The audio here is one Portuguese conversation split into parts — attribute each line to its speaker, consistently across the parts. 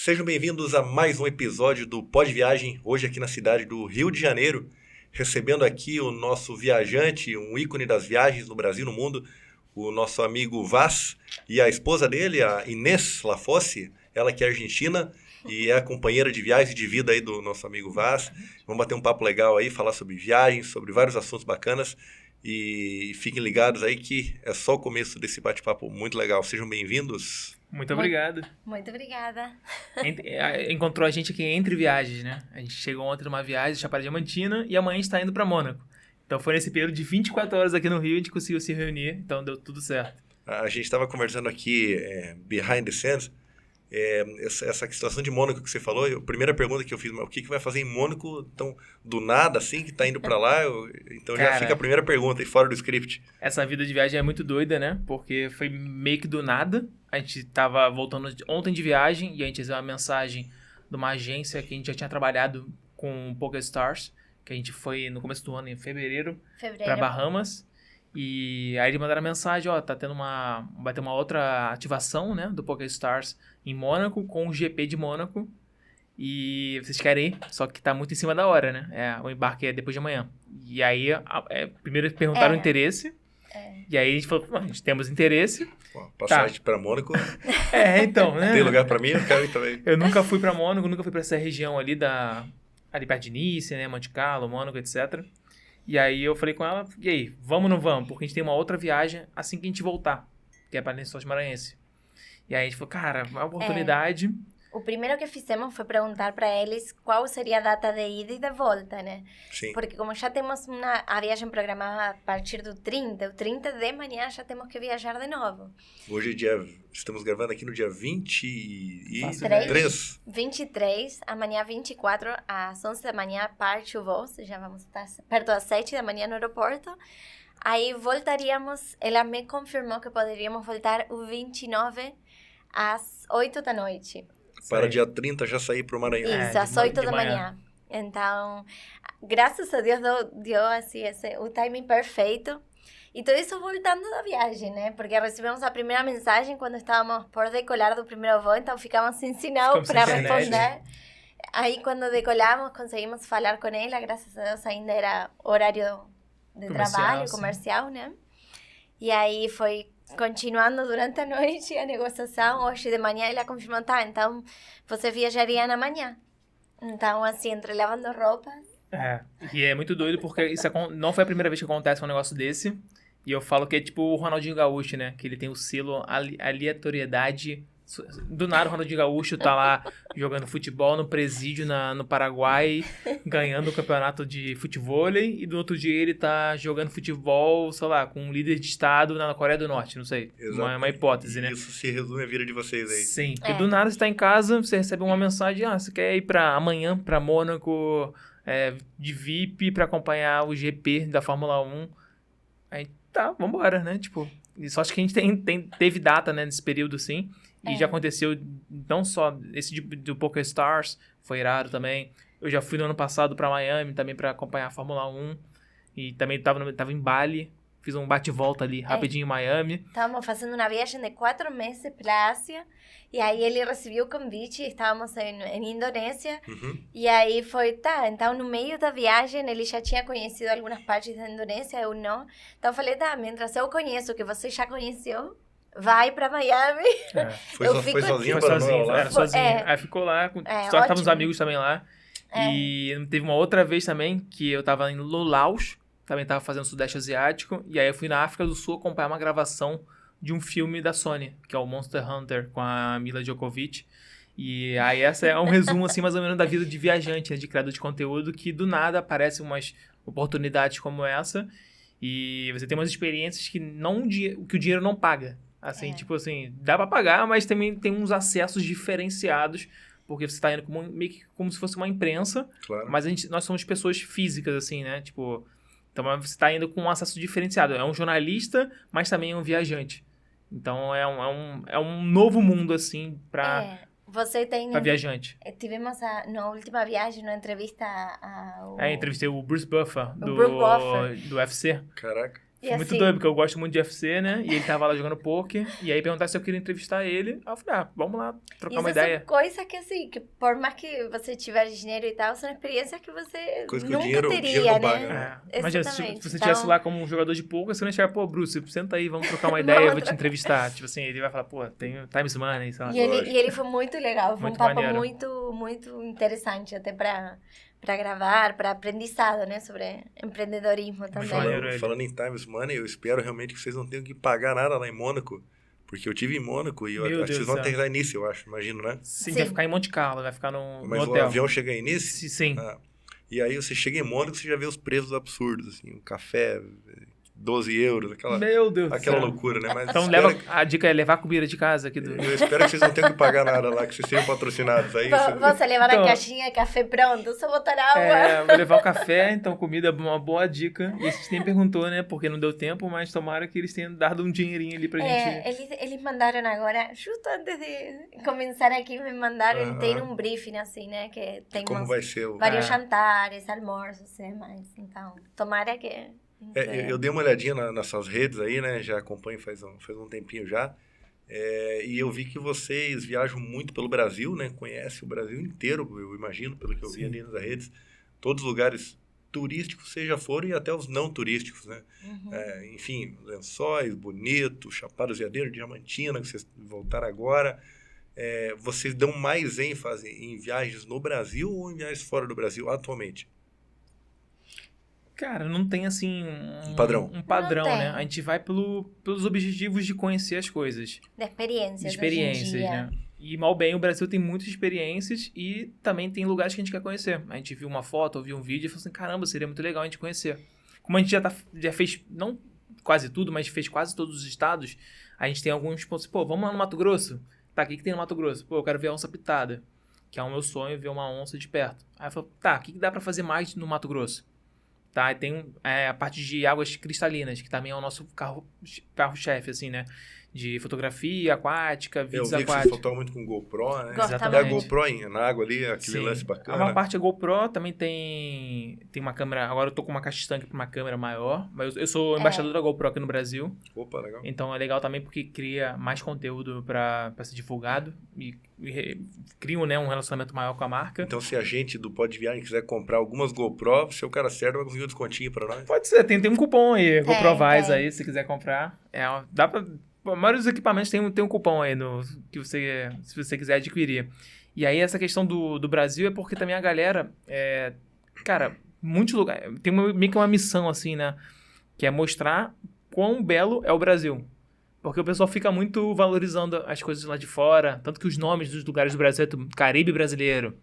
Speaker 1: Sejam bem-vindos a mais um episódio do Pod Viagem, hoje aqui na cidade do Rio de Janeiro, recebendo aqui o nosso viajante, um ícone das viagens no Brasil e no mundo, o nosso amigo Vaz, e a esposa dele, a Inês Lafosse, ela que é argentina e é a companheira de viagens e de vida aí do nosso amigo Vaz. Vamos bater um papo legal aí, falar sobre viagens, sobre vários assuntos bacanas, e fiquem ligados aí que é só o começo desse bate-papo muito legal. Sejam bem-vindos.
Speaker 2: Muito obrigado.
Speaker 3: Muito obrigada.
Speaker 2: Encontrou a gente aqui entre viagens, né? A gente chegou ontem numa viagem, Chapada Diamantina, e amanhã a gente tá indo pra Mônaco. Então foi nesse período de 24 horas aqui no Rio, a gente conseguiu se reunir, então deu tudo certo.
Speaker 1: A gente estava conversando aqui, behind the scenes, essa situação de Mônaco que você falou, a primeira pergunta que eu fiz, mas o que vai fazer em Mônaco tão do nada, assim, que tá indo pra lá? Então já fica a primeira pergunta aí, fora do script.
Speaker 2: Essa vida de viagem é muito doida, né? Porque foi meio que do nada. A gente tava voltando ontem de viagem e a gente recebeu uma mensagem de uma agência que a gente já tinha trabalhado com o PokerStars, que a gente foi no começo do ano, em fevereiro. Pra Bahamas. E aí eles mandaram a mensagem, vai ter uma outra ativação, né, do PokerStars em Mônaco, com o GP de Mônaco. E vocês querem ir, só que tá muito em cima da hora, né? O embarque é depois de amanhã. E aí, primeiro perguntaram o interesse. E aí a gente falou, a gente temos interesse.
Speaker 1: Passagem pra Mônaco.
Speaker 2: Então, né?
Speaker 1: Tem lugar pra mim? Eu quero ir também.
Speaker 2: Eu nunca fui pra Mônaco, nunca fui pra essa região ali perto de Nice, né? Monte Carlo, Mônaco, etc. E aí eu falei com ela, e aí, vamos ou não vamos? Porque a gente tem uma outra viagem assim que a gente voltar, que é para Lençóis Maranhense. E aí a gente falou, cara, uma oportunidade.
Speaker 3: O primeiro que fizemos foi perguntar para eles qual seria a data de ida e de volta, né?
Speaker 1: Sim.
Speaker 3: Porque como já temos a viagem programada a partir do 30, o 30 de manhã já temos que viajar de novo.
Speaker 1: Hoje estamos gravando aqui no dia
Speaker 3: 23. 23, amanhã 24, às 11 da manhã parte o voo, já vamos estar perto das 7 da manhã no aeroporto. Aí voltaríamos, ela me confirmou que poderíamos voltar o 29 às 8 da noite.
Speaker 1: Para dia 30 já sair para o Maranhão.
Speaker 3: Isso, às 8 da manhã. Então, graças a Deus deu assim, o timing perfeito. E tudo isso voltando da viagem, né? Porque recebemos a primeira mensagem quando estávamos por decolar do primeiro voo, então ficamos sem sinal para responder. Aí, quando decolamos, conseguimos falar com ela. Graças a Deus, ainda era horário de trabalho, comercial, né? E aí foi continuando durante a noite a negociação. Hoje de manhã ela confirmou, tá, então você viajaria na manhã. Então, assim, entre lavando roupas.
Speaker 2: E é muito doido porque isso não foi a primeira vez que acontece um negócio desse. E eu falo que é tipo o Ronaldinho Gaúcho, né? Que ele tem o selo aleatoriedade. Do nada o Ronaldinho Gaúcho tá lá jogando futebol no presídio no Paraguai, ganhando o campeonato de futevôlei, e do outro dia ele tá jogando futebol, sei lá, com um líder de estado na Coreia do Norte, não sei. Uma hipótese, né?
Speaker 1: Isso se resume à vida de vocês aí.
Speaker 2: Sim, porque do nada você tá em casa, você recebe uma mensagem, você quer ir amanhã pra Mônaco de VIP pra acompanhar o GP da Fórmula 1. Aí tá, vambora, né? Tipo, só acho que a gente teve data, né, nesse período, sim. E já aconteceu, não só esse do PokerStars, foi irado também. Eu já fui no ano passado pra Miami também pra acompanhar a Fórmula 1. E também tava em Bali, fiz um bate-volta ali rapidinho em Miami.
Speaker 3: Estávamos fazendo uma viagem de 4 meses pra Ásia. E aí ele recebeu o convite, estávamos em Indonésia.
Speaker 1: Uhum.
Speaker 3: E aí foi, tá, então no meio da viagem ele já tinha conhecido algumas partes da Indonésia, eu não. Então eu falei, tá, mientras eu conheço o que você já conheceu, vai pra Miami.
Speaker 1: Foi sozinho?
Speaker 2: Foi sozinho. Aí ficou lá, só que estavam os amigos também lá. E teve uma outra vez também, que eu tava no Laos, também tava fazendo Sudeste Asiático, e aí eu fui na África do Sul acompanhar uma gravação de um filme da Sony, que é o Monster Hunter, com a Mila Djokovic. E aí essa é um resumo, assim, mais ou menos da vida de viajante, né, de criador de conteúdo, que do nada aparecem umas oportunidades como essa, e você tem umas experiências que o dinheiro não paga. Assim, tipo assim, dá pra pagar, mas também tem uns acessos diferenciados, porque você tá indo meio que como se fosse uma imprensa,
Speaker 1: claro.
Speaker 2: Mas nós somos pessoas físicas, assim, né? Tipo, então você tá indo com um acesso diferenciado. É um jornalista, mas também é um viajante. Então é um novo mundo, assim, pra viajante.
Speaker 3: Tivemos na última viagem, na entrevista
Speaker 2: entrevistei o Bruce Buffer, do UFC.
Speaker 1: Caraca.
Speaker 2: Foi muito doido, porque eu gosto muito de UFC, né? E ele tava lá jogando poker. E aí perguntaram se eu queria entrevistar ele. Aí eu falei, vamos lá, trocar uma ideia.
Speaker 3: São coisas que, assim, que por mais que você tiver dinheiro e tal, são experiências que você
Speaker 1: coisa que
Speaker 3: nunca
Speaker 1: o dinheiro
Speaker 3: teria,
Speaker 1: não
Speaker 3: né?
Speaker 1: paga,
Speaker 2: Imagina, se você estivesse lá como um jogador de poker, você não ia chegar, pô, Bruce, senta aí, vamos trocar uma ideia, eu vou te entrevistar. Tipo assim, ele vai falar, pô, tem Times Money, sei lá.
Speaker 3: E ele foi muito legal, foi
Speaker 2: muito
Speaker 3: um papo
Speaker 2: maneiro.
Speaker 3: muito interessante, até para gravar, para aprendizado, né, sobre empreendedorismo também.
Speaker 1: Falando em Times Money, eu espero realmente que vocês não tenham que pagar nada lá em Mônaco, porque eu tive em Mônaco e acho que vocês vão aterrissar em Nice, eu acho, imagino, né?
Speaker 2: Sim, vai ficar em Monte Carlo, vai ficar no hotel.
Speaker 1: Mas o avião chega em Nice?
Speaker 2: Sim.
Speaker 1: E aí você chega em Mônaco, você já vê os preços absurdos, assim, um café... 12 euros, aquela loucura, né? Mas
Speaker 2: então a dica é levar comida de casa aqui do...
Speaker 1: Eu espero que vocês não tenham que pagar nada lá, que vocês sejam patrocinados. Aí
Speaker 3: você levar a caixinha de café pronto, só botar água.
Speaker 2: Vou levar o café, então comida é uma boa dica. E a gente nem perguntou, né? Porque não deu tempo, mas tomara que eles tenham dado um dinheirinho ali pra gente.
Speaker 3: Eles mandaram agora, justo antes de começar aqui, me mandaram, tem um briefing assim, né? Que tem
Speaker 1: como vai ser
Speaker 3: vários jantares, almoços e demais. Então, tomara que...
Speaker 1: eu dei uma olhadinha nas suas redes aí, né? Já acompanho faz um tempinho já. E eu vi que vocês viajam muito pelo Brasil, né? Conhecem o Brasil inteiro, eu imagino, pelo que eu vi ali nas redes. Todos os lugares turísticos vocês já foram e até os não turísticos, né? Enfim, Lençóis, Bonito, Chapada dos Veadeiros, Diamantina, que vocês voltaram agora. Vocês dão mais ênfase em viagens no Brasil ou em viagens fora do Brasil atualmente?
Speaker 2: Cara, não tem assim
Speaker 1: um padrão,
Speaker 2: né? A gente vai pelos objetivos de conhecer as coisas.
Speaker 3: De experiências,
Speaker 2: né? E mal bem, o Brasil tem muitas experiências e também tem lugares que a gente quer conhecer. A gente viu uma foto, ouviu um vídeo e falou assim, caramba, seria muito legal a gente conhecer. Como a gente já fez, não quase tudo, mas fez quase todos os estados, a gente tem alguns pontos, pô, vamos lá no Mato Grosso? Tá, o que tem no Mato Grosso? Pô, eu quero ver a onça pitada, que é o meu sonho, ver uma onça de perto. Aí eu falo, tá, o que dá pra fazer mais no Mato Grosso? Tá, e tem a parte de águas cristalinas, que também é o nosso carro-chefe, assim, né? De fotografia aquática, vídeos aquáticos. Eu vi que vocês
Speaker 1: fotografam muito com GoPro, né?
Speaker 2: Exatamente.
Speaker 1: É a GoPro na água ali, aquele lance bacana.
Speaker 2: Uma parte é GoPro, também tem uma câmera... Agora eu tô com uma caixa estanque para uma câmera maior, mas eu sou embaixador da GoPro aqui no Brasil.
Speaker 1: Opa, legal.
Speaker 2: Então é legal também porque cria mais conteúdo para ser divulgado e cria, né, um relacionamento maior com a marca.
Speaker 1: Então se a gente do Pod Viagem quiser comprar algumas GoPro, se o cara certo vai conseguir um descontinho para nós?
Speaker 2: Pode ser, tem um cupom aí, GoPro Vaz aí, se quiser comprar. Dá pra... A maioria dos equipamentos tem um cupom aí que se você quiser adquirir. E aí essa questão do Brasil é porque também a galera, cara, muitos lugares, tem meio que uma missão assim, né? Que é mostrar quão belo é o Brasil. Porque o pessoal fica muito valorizando as coisas lá de fora, tanto que os nomes dos lugares do Brasil é tudo Caribe brasileiro,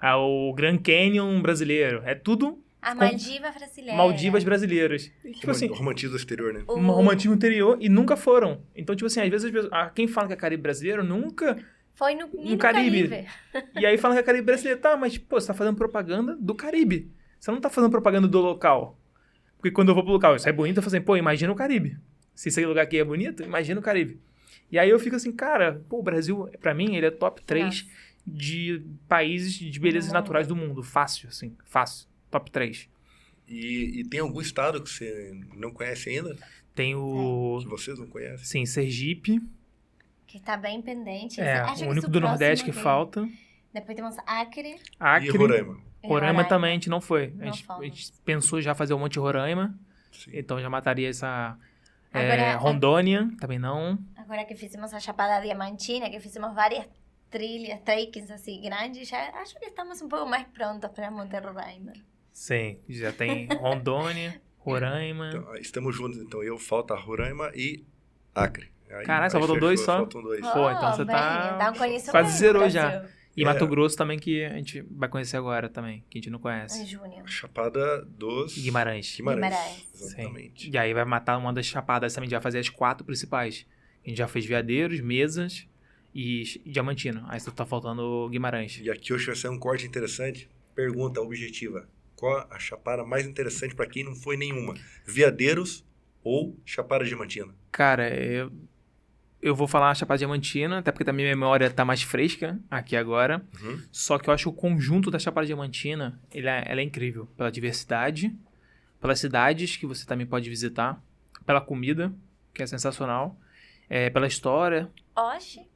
Speaker 2: o Grand Canyon brasileiro, é tudo...
Speaker 3: As Maldivas brasileiras.
Speaker 2: Maldivas brasileiras. Tipo assim,
Speaker 1: romantismo exterior, né?
Speaker 2: Um romantismo interior e nunca foram. Então, tipo assim, às vezes quem fala que é Caribe brasileiro nunca...
Speaker 3: Foi no Caribe.
Speaker 2: E aí fala que é Caribe brasileiro. Tá, mas, pô, você tá fazendo propaganda do Caribe. Você não tá fazendo propaganda do local. Porque quando eu vou pro local, isso é bonito, eu falo assim, pô, imagina o Caribe. Se esse lugar aqui é bonito, imagina o Caribe. E aí eu fico assim, cara, pô, o Brasil, pra mim, ele é top 3 de países de belezas naturais do mundo. Fácil, assim, fácil. Top 3.
Speaker 1: E tem algum estado que você não conhece ainda?
Speaker 2: Tem o...
Speaker 1: Que vocês não conhecem?
Speaker 2: Sim, Sergipe.
Speaker 3: Que tá bem pendente.
Speaker 2: O único do Nordeste que falta.
Speaker 3: Depois temos Acre.
Speaker 1: E Roraima.
Speaker 2: Roraima também a gente não foi. A gente pensou já fazer o Monte Roraima.
Speaker 1: Sim.
Speaker 2: Então já mataria essa...
Speaker 3: Agora,
Speaker 2: Rondônia, também não.
Speaker 3: Agora que fizemos a Chapada Diamantina, que fizemos várias trilhas, trekings assim grandes, já acho que estamos um pouco mais prontos para Monte Roraima.
Speaker 2: Sim, já tem Rondônia, Roraima.
Speaker 1: Então, estamos juntos, então. Falta Roraima e Acre.
Speaker 2: Caraca, só faltam 2 só?
Speaker 1: Faltam 2.
Speaker 2: Pô, então você tá
Speaker 3: então
Speaker 2: quase zerou já. E Mato Grosso também, que a gente vai conhecer agora também, que a gente não conhece.
Speaker 3: Em junho.
Speaker 1: Chapada dos...
Speaker 2: Guimarães.
Speaker 1: Exatamente.
Speaker 2: Sim. E aí vai matar uma das chapadas também, já vai fazer as 4 principais. A gente já fez Veadeiros, Mesas e Diamantina. Aí só tá faltando Guimarães.
Speaker 1: E aqui hoje vai ser um corte interessante. Pergunta objetiva. Qual a chapada mais interessante para quem não foi nenhuma? Veadeiros ou Chapada Diamantina?
Speaker 2: Cara, eu vou falar Chapada Diamantina, até porque a minha memória tá mais fresca aqui agora.
Speaker 1: Uhum.
Speaker 2: Só que eu acho que o conjunto da Chapada Diamantina, ela é incrível. Pela diversidade, pelas cidades que você também pode visitar, pela comida, que é sensacional, pela história.
Speaker 3: Oxe!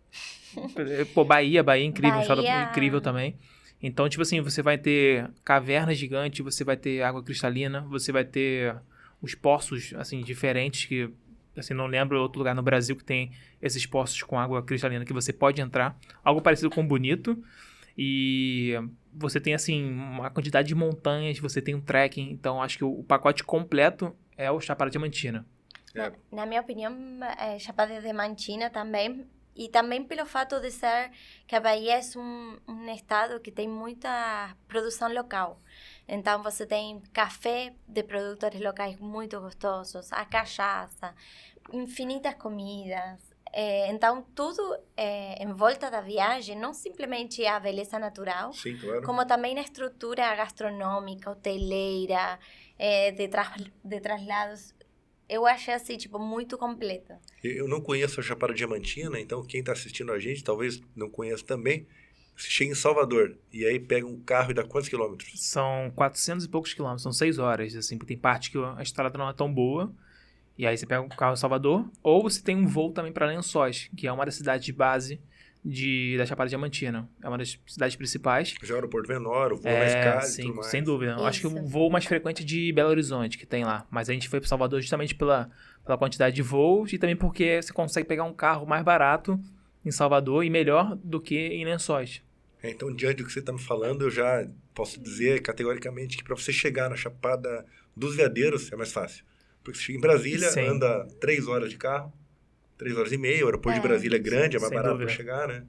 Speaker 2: Pô, Bahia é incrível, um estado incrível também. Então, tipo assim, você vai ter cavernas gigantes, você vai ter água cristalina, você vai ter os poços, assim, diferentes que, assim, não lembro outro lugar no Brasil que tem esses poços com água cristalina que você pode entrar. Algo parecido com Bonito. E você tem, assim, uma quantidade de montanhas, você tem um trekking. Então, acho que o pacote completo é o Chapada Diamantina.
Speaker 3: Na minha opinião, Chapada Diamantina também. E também pelo fato de ser que a Bahia é um estado que tem muita produção local. Então, você tem café de produtores locais muito gostosos, a cachaça, infinitas comidas. Então, tudo em volta da viagem, não simplesmente a beleza natural,
Speaker 1: sim, claro,
Speaker 3: como também a estrutura gastronômica, hoteleira, de traslados. Eu achei assim, tipo, muito completa.
Speaker 1: Eu não conheço a Chapada Diamantina, então quem está assistindo a gente talvez não conheça também. Você chega em Salvador e aí pega um carro e dá quantos quilômetros?
Speaker 2: São 400 e poucos quilômetros, são 6 horas, assim, porque tem parte que a estrada não é tão boa. E aí você pega um carro em Salvador, ou você tem um voo também para Lençóis, que é uma das cidades de base da Chapada Diamantina. É uma das cidades principais.
Speaker 1: Mas é o aeroporto menor, o voo mais caro e tudo mais.
Speaker 2: Sem dúvida. Acho que o voo mais frequente é de Belo Horizonte, que tem lá. Mas a gente foi para Salvador justamente pela quantidade de voos e também porque você consegue pegar um carro mais barato em Salvador e melhor do que em Lençóis.
Speaker 1: Então, diante do que você está me falando, eu já posso dizer categoricamente que para você chegar na Chapada dos Veadeiros é mais fácil. Porque você chega em Brasília, anda 3 horas de carro, 3 horas e meia, o aeroporto de Brasília é grande, é mais barato para chegar, né?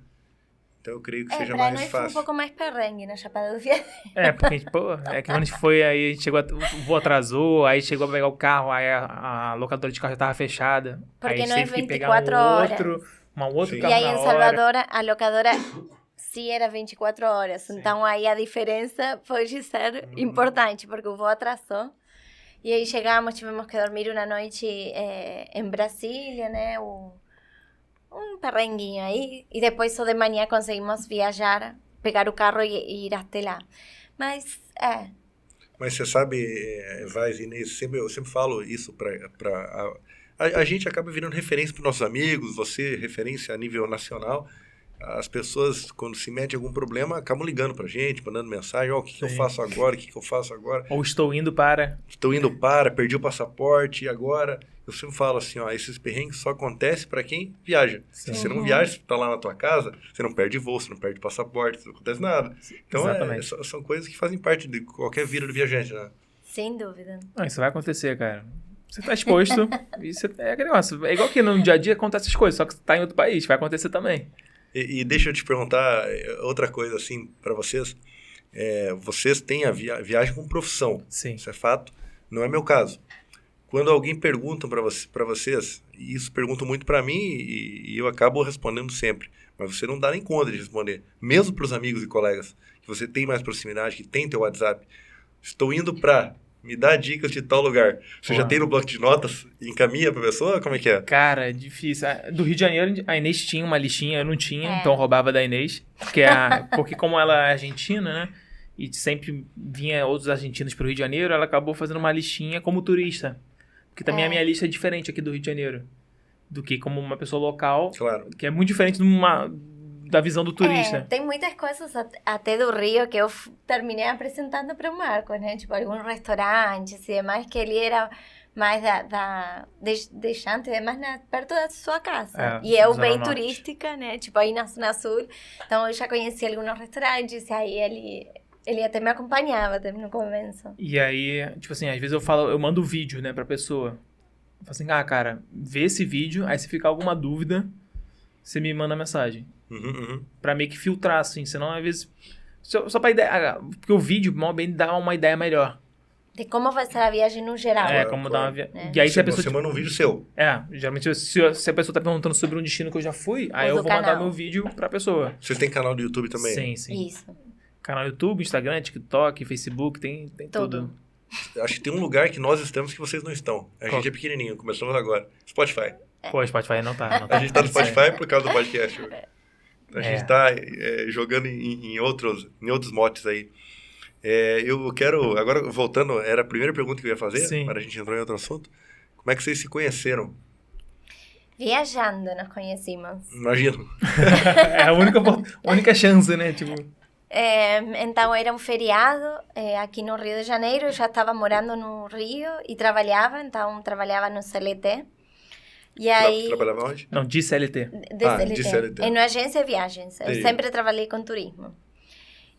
Speaker 1: Então eu creio que seja mais fácil.
Speaker 3: Foi um pouco mais perrengue na Chapada dos Veadeiros.
Speaker 2: Porque que quando a gente foi, aí a gente chegou, o voo atrasou, aí chegou a pegar o carro, aí a locadora de carro já estava fechada.
Speaker 3: Porque
Speaker 2: aí
Speaker 3: não é 24 horas.
Speaker 2: Um outro
Speaker 3: e
Speaker 2: carro
Speaker 3: aí
Speaker 2: na
Speaker 3: em
Speaker 2: hora.
Speaker 3: Salvador a locadora sim era 24 horas. Então aí a diferença pode ser importante, porque o voo atrasou. E aí chegamos, tivemos que dormir uma noite em Brasília, né? Um perrenguinho aí. E depois só de manhã conseguimos viajar, pegar o carro e ir até lá. Mas
Speaker 1: Mas você sabe, Vaz, Inês, eu sempre falo isso a gente acaba virando referência para os nossos amigos, você referência a nível nacional. As pessoas, quando se mete em algum problema, acabam ligando pra gente, mandando mensagem, o que eu faço agora, o que eu faço agora?
Speaker 2: Ou estou indo para,
Speaker 1: perdi o passaporte, e agora? Eu sempre falo assim, esses perrengues só acontecem para quem viaja. Se você não viaja, se tá lá na tua casa, você não perde voo, você não perde passaporte, não acontece nada. Então, são coisas que fazem parte de qualquer vida do viajante, né?
Speaker 3: Sem dúvida.
Speaker 2: Isso vai acontecer, cara. Você tá exposto, isso é aquele negócio. É igual que no dia a dia acontece essas coisas, só que você tá em outro país, vai acontecer também.
Speaker 1: E deixa eu te perguntar outra coisa, assim, para vocês. Vocês têm a viagem como profissão.
Speaker 2: Sim.
Speaker 1: Isso é fato. Não é meu caso. Quando alguém pergunta para vocês, e isso perguntam muito para mim e eu acabo respondendo sempre, mas você não dá nem conta de responder, mesmo para os amigos e colegas, que você tem mais proximidade, que tem teu WhatsApp. Estou indo para... Me dá dicas de tal lugar. Você já tem no bloco de notas e encaminha pra pessoa? Como é que é?
Speaker 2: Cara, é difícil. Do Rio de Janeiro, a Inês tinha uma listinha, eu não tinha, então eu roubava da Inês. Porque como ela é argentina, né? E sempre vinha outros argentinos pro Rio de Janeiro, ela acabou fazendo uma listinha como turista. Porque também a minha lista é diferente aqui do Rio de Janeiro. Do que como uma pessoa local.
Speaker 1: Claro.
Speaker 2: Que é muito diferente da visão do turista.
Speaker 3: Tem muitas coisas até do Rio que eu terminei apresentando para o Marcos, né? Tipo, alguns restaurantes e demais que ele era mais deixante, mais perto da sua casa. E eu bem turística, né? Tipo, aí na Zona Sul. Então, eu já conheci alguns restaurantes e aí ele até me acompanhava no convenço.
Speaker 2: E aí, tipo assim, às vezes eu mando o vídeo, né, pra pessoa. Eu falo assim, cara, vê esse vídeo, aí se ficar alguma dúvida, você me manda mensagem. Pra meio que filtrar, assim, senão às vezes... Só pra ideia... Porque o vídeo, mal bem, dá uma ideia melhor.
Speaker 3: De como vai ser a viagem no geral.
Speaker 2: Como dar uma viagem... E aí se a pessoa...
Speaker 1: Você manda um vídeo seu.
Speaker 2: Geralmente se a pessoa tá perguntando sobre um destino que eu já fui, aí eu vou mandar meu vídeo pra pessoa.
Speaker 1: Vocês têm canal do YouTube também?
Speaker 2: Sim.
Speaker 3: Isso.
Speaker 2: Canal do YouTube, Instagram, TikTok, Facebook, tem tudo.
Speaker 1: Acho que tem um lugar que nós estamos que vocês não estão. A gente é pequenininho, começamos agora. Spotify.
Speaker 2: Pô, Spotify não tá.
Speaker 1: A gente tá no Spotify por causa do podcast. A gente tá jogando em outros motes aí. Eu quero, agora voltando, era a primeira pergunta que eu ia fazer, mas a gente entrou em outro assunto. Como é que vocês se conheceram?
Speaker 3: Viajando nos conhecimos.
Speaker 1: Imagino.
Speaker 2: É a única chance, né? Tipo...
Speaker 3: Então era um feriado aqui no Rio de Janeiro. Eu já estava morando no Rio e trabalhava. Então trabalhava no CLT. E aí...
Speaker 1: Trabalhava onde?
Speaker 2: Não, de CLT.
Speaker 3: De CLT. É na agência de viagens. Eu sempre trabalhei com turismo.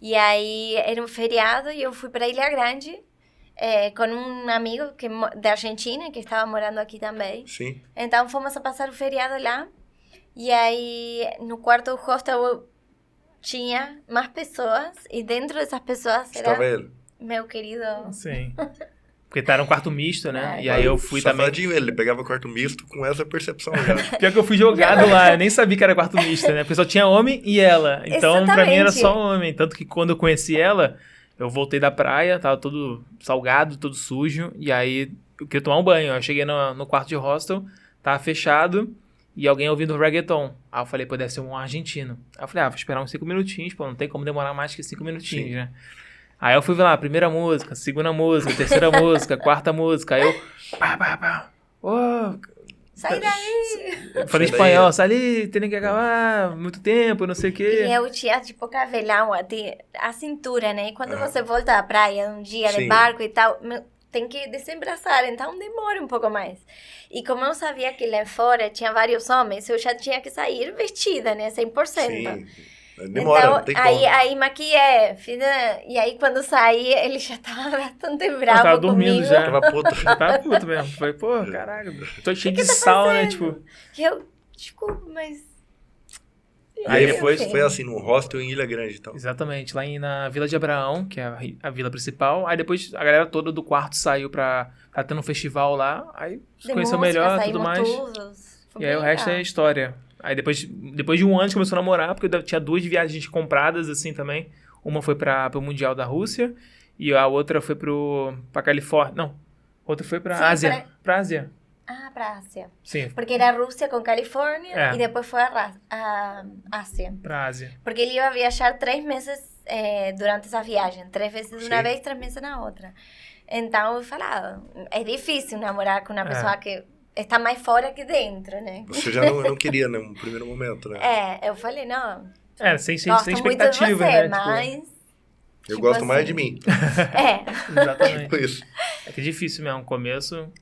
Speaker 3: E aí era um feriado e eu fui para Ilha Grande com um amigo da Argentina que estava morando aqui também.
Speaker 1: Sim.
Speaker 3: Então fomos a passar o feriado lá. E aí no quarto do hostel tinha mais pessoas. E dentro dessas pessoas
Speaker 1: Estava
Speaker 3: era
Speaker 1: ele.
Speaker 3: meu querido...
Speaker 2: Sim. Porque tá num quarto misto, né? E aí eu fui também...
Speaker 1: Ele pegava quarto misto com essa percepção já.
Speaker 2: Pior que eu fui jogado lá, eu nem sabia que era quarto misto, né? Porque só tinha homem e ela. Então, pra mim era só homem. Tanto que quando eu conheci ela, eu voltei da praia, tava todo salgado, todo sujo. E aí eu queria tomar um banho. Eu cheguei no quarto de hostel, tava fechado, e alguém ouvindo reggaeton. Aí eu falei, pô, deve ser um argentino. Aí eu falei, vou esperar uns 5 minutinhos, pô, não tem como demorar mais que 5 minutinhos, né? Aí eu fui ver lá, primeira música, segunda música, terceira música, quarta música. Aí eu...
Speaker 3: sai daí!
Speaker 2: Eu falei espanhol, sai ali, tem que acabar, muito tempo, não sei o quê.
Speaker 3: E eu tinha, tipo, cabelão até a cintura, né? E quando você volta à praia um dia de barco e tal, tem que desembraçar, então demora um pouco mais. E como eu sabia que lá fora tinha vários homens, eu já tinha que sair vestida, né? 100%.
Speaker 1: Sim. Demora,
Speaker 3: então,
Speaker 1: não tem como.
Speaker 3: Aí maquiei, e aí quando saí, ele já tava bastante bravo
Speaker 2: tava dormindo
Speaker 3: comigo.
Speaker 2: já.
Speaker 1: Tava puto.
Speaker 2: Tava puto mesmo. Falei, pô, caraca, tô cheio de sal, né? Tipo...
Speaker 3: E eu, desculpa, mas...
Speaker 1: Aí foi assim, num hostel em Ilha Grande, então.
Speaker 2: Exatamente, lá na Vila de Abraão, que é a vila principal. Aí depois a galera toda do quarto saiu pra ter um festival lá. Aí se conheceu melhor e tudo mais. E aí o resto é história. Aí depois de um ano a gente começou a namorar, porque eu tinha 2 viagens compradas, assim, também. Uma foi pro Mundial da Rússia e a outra foi pra Califórnia. Não, outra foi pra Ásia. Pra Ásia.
Speaker 3: Ah, pra Ásia.
Speaker 2: Sim.
Speaker 3: Porque era Rússia com Califórnia e depois foi a Ásia.
Speaker 2: Pra Ásia.
Speaker 3: Porque ele ia viajar 3 meses durante essa viagem. 3 vezes uma vez, 3 meses na outra. Então eu falava, é difícil namorar com uma pessoa que... está mais fora que dentro, né?
Speaker 1: Você já não queria, né? No primeiro momento, né?
Speaker 3: Eu falei, não...
Speaker 2: sem
Speaker 3: expectativa,
Speaker 2: muito de você,
Speaker 3: né?
Speaker 2: Mas...
Speaker 3: Tipo,
Speaker 1: eu gosto assim, mais de mim.
Speaker 2: Exatamente.
Speaker 1: Tipo isso.
Speaker 2: É que é difícil mesmo, no começo...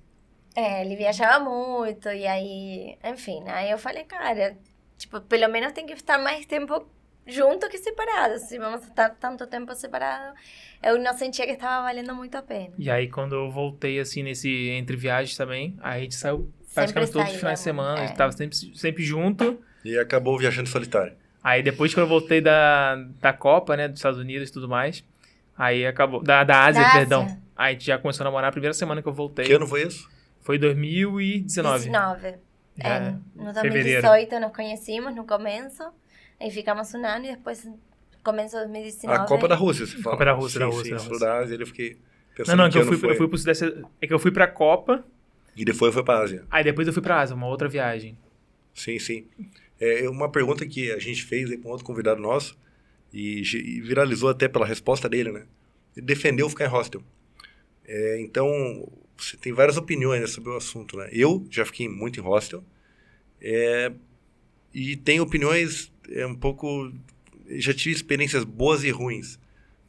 Speaker 3: ele viajava muito, e aí... Enfim, aí eu falei, cara... Tipo, pelo menos tem que estar mais tempo junto que separado. Se vamos estar tanto tempo separado, eu não sentia que estava valendo muito a pena.
Speaker 2: E aí, quando eu voltei, assim, nesse entre viagens também, aí a gente saiu praticamente todos os finais de semana, a gente tava sempre junto.
Speaker 1: E acabou viajando solitário.
Speaker 2: Aí, depois que eu voltei da Copa, né, dos Estados Unidos e tudo mais, aí acabou... Da Ásia, perdão. Aí a gente já começou a namorar a primeira semana que eu voltei.
Speaker 1: Que ano foi isso?
Speaker 2: Foi 2019.
Speaker 3: No 2018 nos conhecimos no começo, aí ficamos um ano e depois... Começo de 2019.
Speaker 1: A Copa da Rússia, você fala.
Speaker 2: Copa da Rússia,
Speaker 1: sim, da Ásia, eu fiquei pensando
Speaker 2: Não, que eu fui pro Sudeste... É que eu fui pra Copa...
Speaker 1: E depois foi pra Ásia.
Speaker 2: Aí depois eu fui pra Ásia, uma outra viagem.
Speaker 1: Sim. Uma pergunta que a gente fez aí pra um outro convidado nosso, e viralizou até pela resposta dele, né? Ele defendeu ficar em hostel. Então, você tem várias opiniões, né, sobre o assunto, né? Eu já fiquei muito em hostel. E tenho opiniões um pouco... Já tive experiências boas e ruins,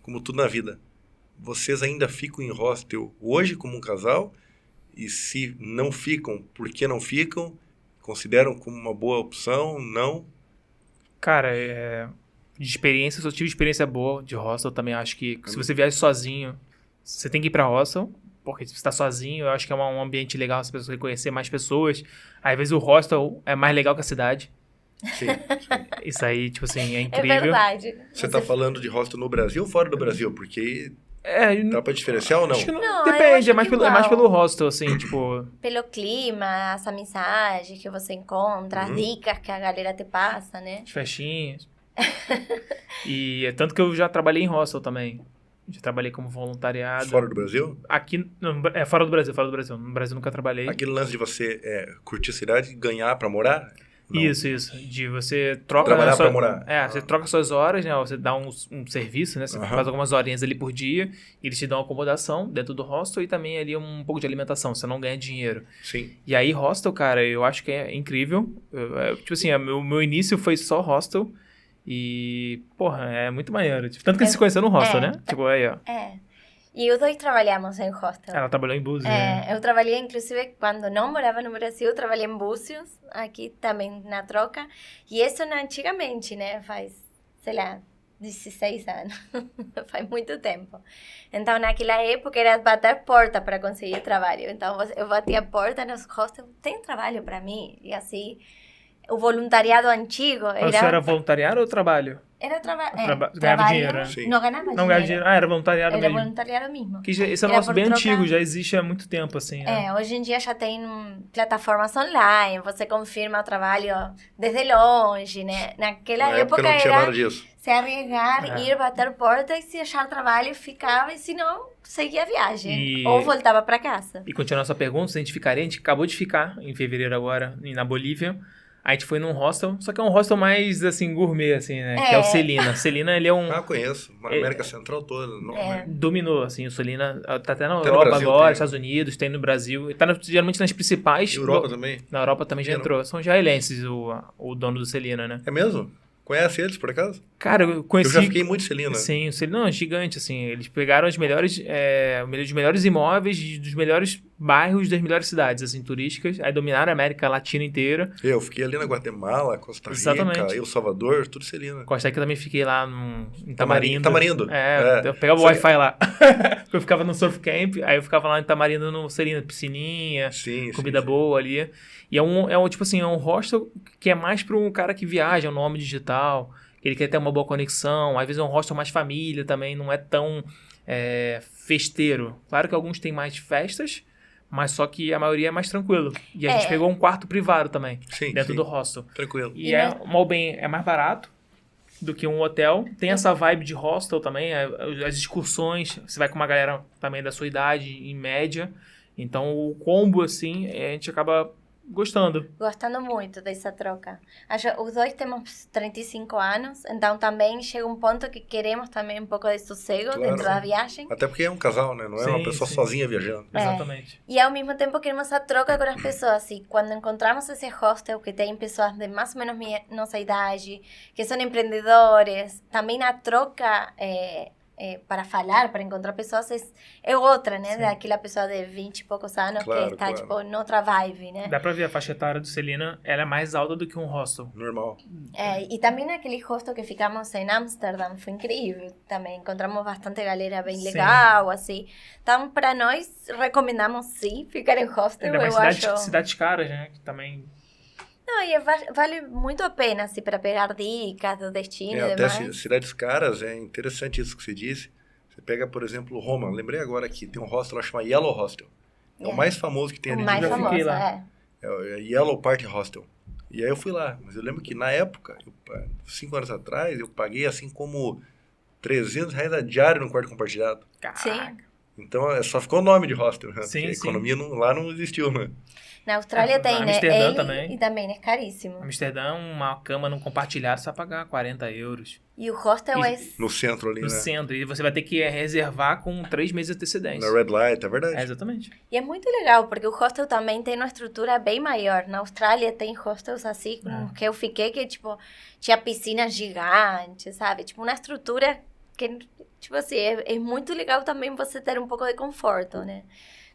Speaker 1: como tudo na vida. Vocês ainda ficam em hostel hoje como um casal? E se não ficam, por que não ficam? Consideram como uma boa opção? Não?
Speaker 2: Cara, de experiência, eu só tive experiência boa de hostel. Também acho que se você viaja sozinho, você tem que ir pra hostel. Porque se você tá sozinho, eu acho que é um ambiente legal, as pessoas reconhecer mais pessoas. Às vezes o hostel é mais legal que a cidade.
Speaker 1: Sim.
Speaker 2: Isso aí, tipo assim, é incrível.
Speaker 3: É verdade.
Speaker 1: Você tá falando de hostel no Brasil ou fora do Brasil? Porque dá pra diferenciar ou não?
Speaker 2: Acho que depende, é mais pelo hostel, assim, tipo...
Speaker 3: Pelo clima, as amizades que você encontra, as dicas que a galera te passa, né?
Speaker 2: As festinhas. E tanto que eu já trabalhei em hostel também. Já trabalhei como voluntariado.
Speaker 1: Fora do Brasil?
Speaker 2: Aqui, não, fora do Brasil. No Brasil nunca trabalhei.
Speaker 1: Aquele lance de você curtir a cidade e ganhar pra morar? Não.
Speaker 2: Isso. De você troca...
Speaker 1: Trabalhar pra morar.
Speaker 2: Você troca suas horas, né? Você dá um serviço, né? Você faz algumas horinhas ali por dia, e eles te dão acomodação dentro do hostel e também ali um pouco de alimentação, você não ganha dinheiro.
Speaker 1: Sim.
Speaker 2: E aí, hostel, cara, eu acho que é incrível. Tipo assim, o meu início foi só hostel e, porra, é muito maneiro. Tipo, tanto que a gente se conheceu no hostel, né? Tipo, aí, ó.
Speaker 3: E os dois trabalhamos em hostel.
Speaker 2: Ela trabalhou em Búzios, né?
Speaker 3: Eu trabalhei, inclusive, quando não morava no Brasil, eu trabalhei em Búzios, aqui também na troca. E isso antigamente, né? Faz, sei lá, 16 anos. Faz muito tempo. Então, naquela época, era bater porta para conseguir trabalho. Então, eu batia porta nos hostels, tem trabalho para mim? E assim, o voluntariado antigo era...
Speaker 2: Você era voluntariado ou trabalho?
Speaker 3: Era
Speaker 2: ganhava dinheiro, né?
Speaker 3: Não ganhava dinheiro.
Speaker 2: Não ganhava dinheiro. Era voluntariado mesmo.
Speaker 3: Era voluntariado mesmo.
Speaker 2: Esse é um negócio bem antigo, já existe há muito tempo, assim, né?
Speaker 3: Hoje em dia já tem plataformas online, você confirma o trabalho desde longe, né? Naquela época
Speaker 1: não tinha
Speaker 3: era
Speaker 1: nada disso.
Speaker 3: Se arriesgar, ir bater porta e se achar trabalho ficava, e se não, seguia a viagem. Ou voltava para casa.
Speaker 2: E continuando a sua pergunta, se a gente ficaria, a gente acabou de ficar em fevereiro agora, na Bolívia. A gente foi num hostel, só que é um hostel mais, assim, gourmet, assim, né? Que é o Celina. Celina, ele é um...
Speaker 1: conheço. América Central toda.
Speaker 2: Dominou, assim, o Celina. Tá até na Europa Brasil, agora, Estados Unidos, tem no Brasil. Tá geralmente nas principais...
Speaker 1: Europa também?
Speaker 2: Na Europa também já entrou. São israelenses o dono do Celina, né?
Speaker 1: É mesmo? Conhece eles, por acaso?
Speaker 2: Cara, eu conheci...
Speaker 1: Eu já fiquei muito em Celina.
Speaker 2: Sim, o Celina é gigante, assim. Eles pegaram os melhores imóveis dos melhores bairros das melhores cidades, assim, turísticas. Aí dominaram a América Latina inteira.
Speaker 1: Eu fiquei ali na Guatemala, Costa Rica,
Speaker 2: exatamente.
Speaker 1: El Salvador, tudo Celina.
Speaker 2: Costa Rica também fiquei lá em Tamarindo.
Speaker 1: Tamarindo.
Speaker 2: Eu pegava o Wi-Fi lá. Eu ficava no surf camp, aí eu ficava lá em Tamarindo no Celina, piscininha, comida boa ali. E é um tipo assim, é um hostel que é mais para um cara que viaja, um nome digital, que ele quer ter uma boa conexão. Às vezes é um hostel mais família também, não é tão festeiro. Claro que alguns têm mais festas, mas só que a maioria é mais tranquilo. E a gente pegou um quarto privado também, dentro do hostel.
Speaker 1: Tranquilo.
Speaker 2: E é mais barato do que um hotel. Tem essa vibe de hostel também, as excursões, você vai com uma galera também da sua idade, em média. Então o combo, assim, a gente acaba... Gostando
Speaker 3: muito dessa troca. Os dois temos 35 anos, então também chega um ponto que queremos também um pouco de sossego dentro da viagem.
Speaker 1: Até porque é um casal, né? Não é uma pessoa sozinha viajando.
Speaker 2: Exatamente.
Speaker 3: E ao mesmo tempo queremos a troca com as pessoas. E quando encontramos esse hostel que tem pessoas de mais ou menos nossa idade, que são empreendedores, também a troca... para falar, para encontrar pessoas, é outra, né? Daquela pessoa de 20 e poucos anos que está, tipo, noutra vibe, né?
Speaker 2: Dá pra ver, a faixa etária do Celina, ela é mais alta do que um hostel.
Speaker 1: Normal.
Speaker 3: E também naquele hostel que ficamos em Amsterdã, foi incrível. Também encontramos bastante galera bem legal, assim. Então, para nós, recomendamos, sim, ficar em hostel,
Speaker 2: eu acho. Cidades caras, né? Que também...
Speaker 3: Não, e vale muito a pena, assim, para pegar dicas do destino e demais.
Speaker 1: Até cidades caras, é interessante isso que você disse. Você pega, por exemplo, Roma. Lembrei agora que tem um hostel lá chamado Yellow Hostel. É o mais famoso que tem ali.
Speaker 3: O mais famoso,
Speaker 1: lá. É o Yellow Party Hostel. E aí eu fui lá. Mas eu lembro que na época, 5 anos atrás, eu paguei assim como R$300 a diária no quarto compartilhado.
Speaker 3: Sim.
Speaker 1: Então, só ficou o nome de hostel, né?
Speaker 2: Sim,
Speaker 1: a economia lá não existiu, né?
Speaker 3: Na Austrália tem, né?
Speaker 2: Amsterdã também.
Speaker 3: E também é caríssimo.
Speaker 2: Amsterdã, uma cama não compartilhada, você vai pagar 40 euros.
Speaker 3: E o hostel
Speaker 1: no centro ali,
Speaker 2: no centro. E você vai ter que reservar com 3 meses de antecedência.
Speaker 1: Na Red Light, é verdade.
Speaker 2: Exatamente.
Speaker 3: E é muito legal, porque o hostel também tem uma estrutura bem maior. Na Austrália tem hostels assim, que eu fiquei, que, tipo, tinha piscina gigante, sabe? Tipo, uma estrutura que, tipo assim, é muito legal também você ter um pouco de conforto, né?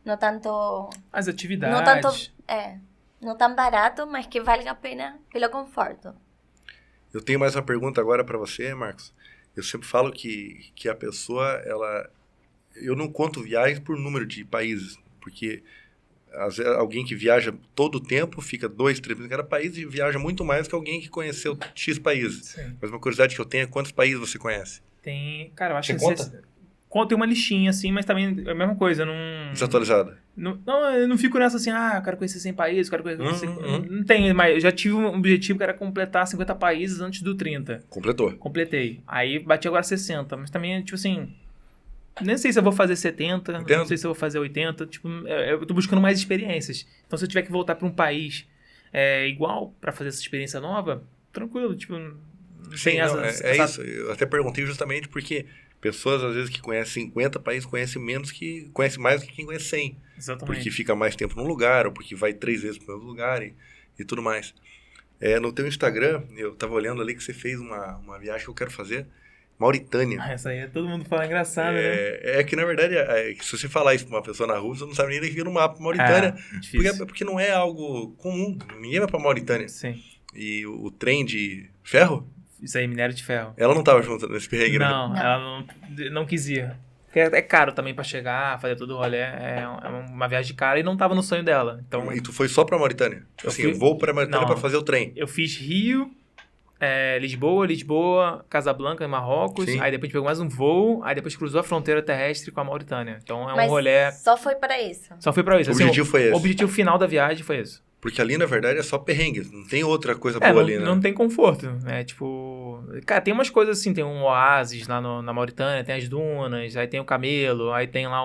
Speaker 3: Não tanto...
Speaker 2: As atividades.
Speaker 3: Não tanto... não tão barato, mas que vale a pena pelo conforto.
Speaker 1: Eu tenho mais uma pergunta agora para você, Marcos. Eu sempre falo que a pessoa, eu não conto viagens por número de países, porque às vezes, alguém que viaja todo o tempo, fica 2, 3 meses em cada país e viaja muito mais que alguém que conheceu X países.
Speaker 2: Sim.
Speaker 1: Mas uma curiosidade que eu tenho é quantos países você conhece?
Speaker 2: Tem, cara, eu acho
Speaker 1: você
Speaker 2: que...
Speaker 1: Conta?
Speaker 2: Tem uma listinha, assim, mas também é a mesma coisa, não...
Speaker 1: Desatualizada.
Speaker 2: Não, eu não fico nessa assim, eu quero conhecer 100 países, eu quero conhecer... Não tem, mas eu já tive um objetivo que era completar 50 países antes do 30.
Speaker 1: Completou.
Speaker 2: Completei. Aí bati agora 60, mas também, tipo assim... Nem sei se eu vou fazer 70, não sei se eu vou fazer 80, tipo, eu tô buscando mais experiências. Então, se eu tiver que voltar para um país igual pra fazer essa experiência nova, tranquilo, tipo...
Speaker 1: Sim, isso. Eu até perguntei justamente porque pessoas, às vezes, que conhecem 50 países, conhecem mais do que quem conhece 100.
Speaker 2: Exatamente.
Speaker 1: Porque fica mais tempo num lugar, ou porque vai 3 vezes pro mesmo lugar e tudo mais. No teu Instagram, eu tava olhando ali que você fez uma viagem que eu quero fazer, Mauritânia.
Speaker 2: Essa aí todo mundo fala engraçado, né?
Speaker 1: É que, na verdade, se você falar isso pra uma pessoa na rua, você não sabe nem vir no mapa Mauritânia. Porque não é algo comum. Ninguém vai pra Mauritânia.
Speaker 2: Sim.
Speaker 1: E o trem de ferro...
Speaker 2: Isso aí, minério de ferro.
Speaker 1: Ela não tava junto nesse perrengue, né?
Speaker 2: Não, ela não quis ir. Porque é caro também pra chegar, fazer todo o rolê. É uma viagem cara e não tava no sonho dela. Então,
Speaker 1: E tu foi só pra Mauritânia? Tipo assim, eu vou pra Mauritânia pra fazer o trem.
Speaker 2: Eu fiz Rio, Lisboa, Casablanca, em Marrocos. Sim. Aí depois a gente pegou mais um voo. Aí depois cruzou a fronteira terrestre com a Mauritânia. Então um rolê...
Speaker 3: só foi pra isso?
Speaker 2: Só foi pra isso.
Speaker 1: O objetivo foi esse?
Speaker 2: O objetivo final da viagem foi isso.
Speaker 1: Porque ali, na verdade, é só perrengue. Não tem outra coisa boa ali, né?
Speaker 2: Não tem conforto. Tipo... Cara, tem umas coisas assim. Tem um oásis lá na Mauritânia. Tem as dunas. Aí tem o camelo. Aí tem lá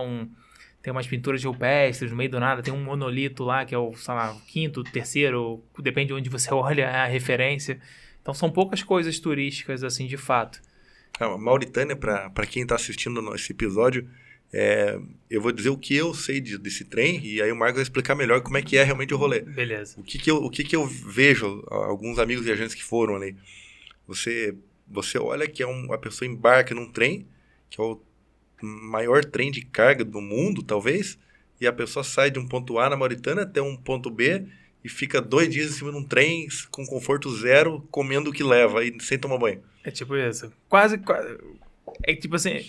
Speaker 2: tem umas pinturas rupestres no meio do nada. Tem um monolito lá que é o, sei lá, o quinto, terceiro. Depende de onde você olha a referência. Então são poucas coisas turísticas, assim, de fato.
Speaker 1: Mauritânia, para quem está assistindo esse episódio, eu vou dizer o que eu sei desse trem, e aí o Marcos vai explicar melhor como é que é realmente o rolê.
Speaker 2: Beleza.
Speaker 1: O que eu vejo, alguns amigos viajantes que foram ali, você olha que a pessoa embarca num trem, que é o maior trem de carga do mundo, talvez, e a pessoa sai de um ponto A na Mauritânia até um ponto B, e fica 2 dias em cima de um trem com conforto zero, comendo o que leva e sem tomar banho.
Speaker 2: É tipo isso. Quase. É tipo assim,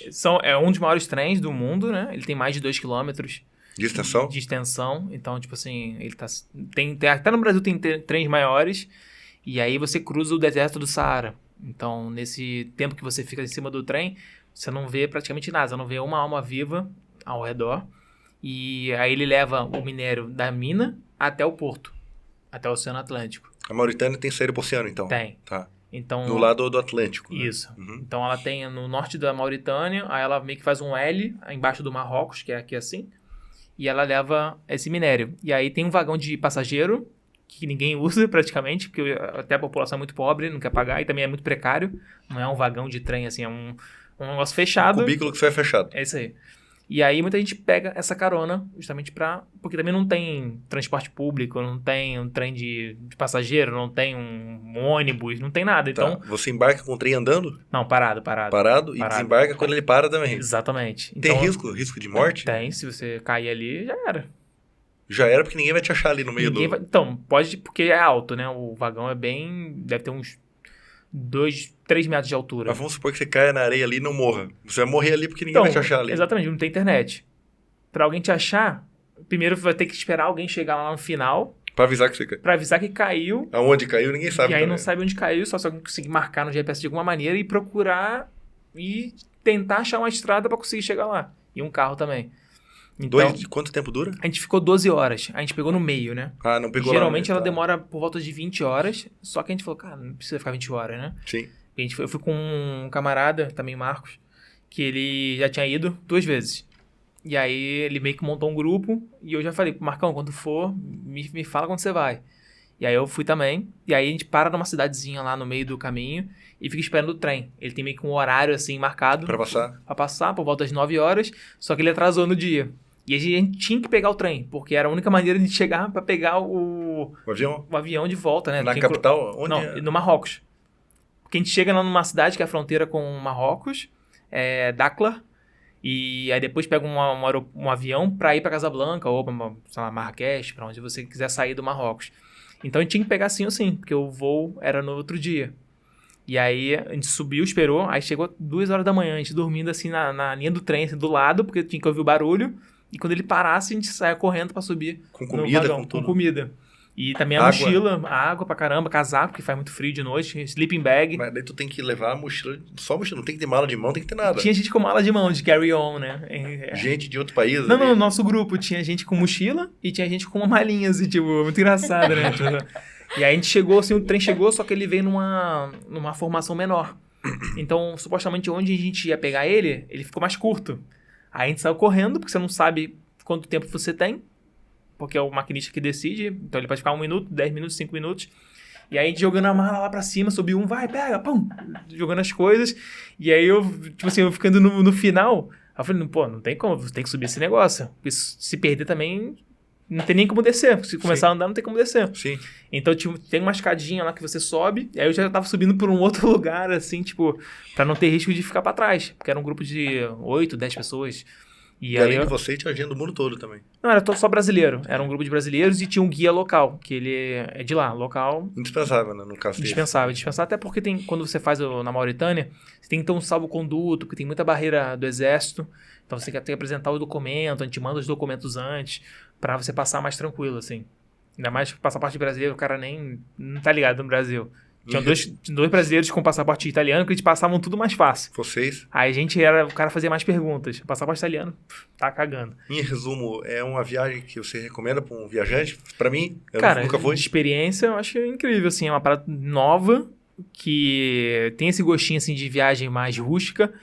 Speaker 2: é um dos maiores trens do mundo, né? Ele tem mais de 2 quilômetros
Speaker 1: de extensão.
Speaker 2: De extensão. Então, tipo assim, ele até no Brasil tem trens maiores. E aí você cruza o deserto do Saara. Então, nesse tempo que você fica em cima do trem, você não vê praticamente nada. Você não vê uma alma viva ao redor. E aí ele leva o minério da mina até o porto. Até o Oceano Atlântico.
Speaker 1: A Mauritânia tem saída pro oceano, então?
Speaker 2: Tem.
Speaker 1: Tá.
Speaker 2: Então,
Speaker 1: no lado do Atlântico.
Speaker 2: Isso.
Speaker 1: Né? Uhum.
Speaker 2: Então ela tem no norte da Mauritânia, aí ela meio que faz um L embaixo do Marrocos, que é aqui assim, e ela leva esse minério. E aí tem um vagão de passageiro, que ninguém usa praticamente, porque até a população é muito pobre, não quer pagar, e também é muito precário. Não é um vagão de trem, assim, é um negócio fechado.
Speaker 1: Um cubículo que só é fechado.
Speaker 2: É isso aí. E aí muita gente pega essa carona justamente porque também não tem transporte público, não tem um trem de passageiro, não tem um ônibus, não tem nada. Então,
Speaker 1: você embarca com o trem andando?
Speaker 2: Não, parado.
Speaker 1: Parado e desembarca quando ele para também.
Speaker 2: Exatamente.
Speaker 1: Tem risco de morte?
Speaker 2: Tem, se você cair ali, já era.
Speaker 1: Já era porque ninguém vai te achar ali no meio
Speaker 2: Então, pode, porque é alto, né? O vagão deve ter uns 3 metros de altura.
Speaker 1: Mas vamos supor que você caia na areia ali e não morra. Você vai morrer ali porque ninguém vai te achar ali.
Speaker 2: Exatamente, não tem internet. Pra alguém te achar, primeiro vai ter que esperar alguém chegar lá no final.
Speaker 1: Pra avisar que você caiu.
Speaker 2: Pra avisar que caiu.
Speaker 1: Aonde caiu, ninguém sabe.
Speaker 2: E aí não sabe onde caiu, só se alguém conseguir marcar no GPS de alguma maneira e procurar e tentar achar uma estrada pra conseguir chegar lá. E um carro também. Então,
Speaker 1: quanto tempo dura?
Speaker 2: A gente ficou 12 horas. A gente pegou no meio, né?
Speaker 1: Não pegou
Speaker 2: Geralmente ela demora por volta de 20 horas. Só que a gente falou, cara, não precisa ficar 20 horas, né?
Speaker 1: Sim.
Speaker 2: Eu fui com um camarada, também Marcos, que ele já tinha ido 2 vezes. E aí ele meio que montou um grupo. E eu já falei, Marcão, quando for, me fala quando você vai. E aí eu fui também. E aí a gente para numa cidadezinha lá no meio do caminho e fica esperando o trem. Ele tem meio que um horário assim marcado.
Speaker 1: Pra passar?
Speaker 2: Pra passar, por volta das 9 horas. Só que ele atrasou no dia. E a gente tinha que pegar o trem, porque era a única maneira de chegar pra pegar o avião de volta, né?
Speaker 1: Na capital? Onde?
Speaker 2: Não, no Marrocos. Porque a gente chega lá numa cidade que é a fronteira com o Marrocos, Dakhla, e aí depois pega um avião pra ir pra Casablanca ou pra, sei lá, Marrakech, pra onde você quiser sair do Marrocos. Então a gente tinha que pegar sim ou sim, porque o voo era no outro dia. E aí a gente subiu, esperou, aí chegou 2 horas da manhã, a gente dormindo assim na linha do trem, assim, do lado, porque tinha que ouvir o barulho. E quando ele parasse, a gente saia correndo pra subir.
Speaker 1: Com comida,
Speaker 2: vagão,
Speaker 1: com tudo.
Speaker 2: Com comida. E também a mochila, água pra caramba, casaco, que faz muito frio de noite, sleeping bag.
Speaker 1: Mas daí tu tem que levar a mochila, só a mochila, não tem que ter mala de mão, tem que ter nada.
Speaker 2: Tinha gente com mala de mão, de carry-on, né?
Speaker 1: Gente de outro país?
Speaker 2: Não, no nosso grupo tinha gente com mochila e tinha gente com uma malinha, assim, tipo, muito engraçado, né? E aí a gente chegou, assim, o trem chegou, só que ele veio numa formação menor. Então, supostamente, onde a gente ia pegar ele ficou mais curto. Aí a gente saiu correndo, porque você não sabe quanto tempo você tem. porque é o maquinista que decide, então ele pode ficar 1 minuto, 10 minutos, 5 minutos. E aí a gente jogando a mala lá pra cima, subiu vai, pega, pum, jogando as coisas. E aí eu, tipo assim, eu ficando no final, eu falei, pô, não tem como, tem que subir esse negócio. Porque se perder também, não tem nem como descer. Se começar a andar, não tem como descer.
Speaker 1: Sim.
Speaker 2: Então tem uma escadinha lá que você sobe, e aí eu já tava subindo por um outro lugar, assim, tipo, pra não ter risco de ficar pra trás. Porque era um grupo de 8, 10 pessoas.
Speaker 1: E além de você, tinha gente do mundo todo também.
Speaker 2: Não, era só brasileiro. Era um grupo de brasileiros e tinha um guia local, que ele é de lá, local.
Speaker 1: Indispensável, né? No caso
Speaker 2: Indispensável. Até porque quando você faz na Mauritânia, você tem que ter um salvo-conduto, porque tem muita barreira do exército. Então você tem que apresentar o documento, a gente manda os documentos antes, pra você passar mais tranquilo, assim. Ainda mais que passaporte brasileiro, o cara nem não tá ligado no Brasil. Tinham dois brasileiros com passaporte italiano que eles passavam tudo mais fácil.
Speaker 1: Vocês?
Speaker 2: Aí o cara fazia mais perguntas. O passaporte italiano, tá cagando.
Speaker 1: Em resumo, é uma viagem que você recomenda para um viajante? Para mim, eu nunca fui.
Speaker 2: De experiência, eu acho incrível, assim. É uma parada nova, que tem esse gostinho, assim, de viagem mais rústica.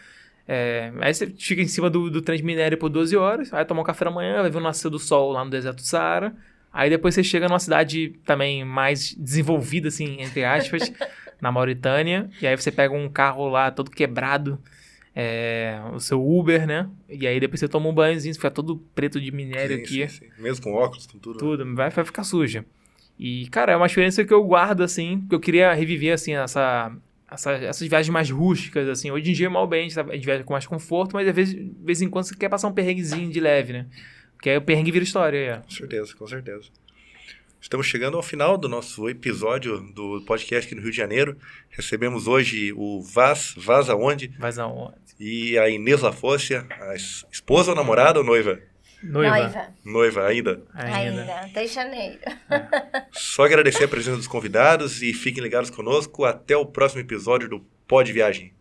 Speaker 2: Aí você fica em cima do Transminério por 12 horas, aí toma um café da manhã, vai ver o nascer do sol lá no deserto do Saara. Aí depois você chega numa cidade também mais desenvolvida, assim, entre aspas, na Mauritânia. E aí você pega um carro lá todo quebrado, o seu Uber, né? E aí depois você toma um banhozinho, fica todo preto de minério aqui.
Speaker 1: Sim. Mesmo com óculos, com tudo.
Speaker 2: Tudo, vai ficar suja. E, cara, é uma experiência que eu guardo, assim, porque eu queria reviver, assim, essas viagens mais rústicas, assim. Hoje em dia, mal bem, a gente viaja com mais conforto, mas de vez em quando você quer passar um perrenguezinho de leve, né? Porque aí o perrengue vira história.
Speaker 1: Com certeza. Estamos chegando ao final do nosso episódio do podcast aqui no Rio de Janeiro. Recebemos hoje o Vaz aonde?
Speaker 2: Vaz aonde?
Speaker 1: E a Inês Lafócia, a esposa ou namorada ou noiva? Noiva, ainda?
Speaker 3: Até janeiro.
Speaker 1: Só agradecer a presença dos convidados e fiquem ligados conosco. Até o próximo episódio do Pod Viagem.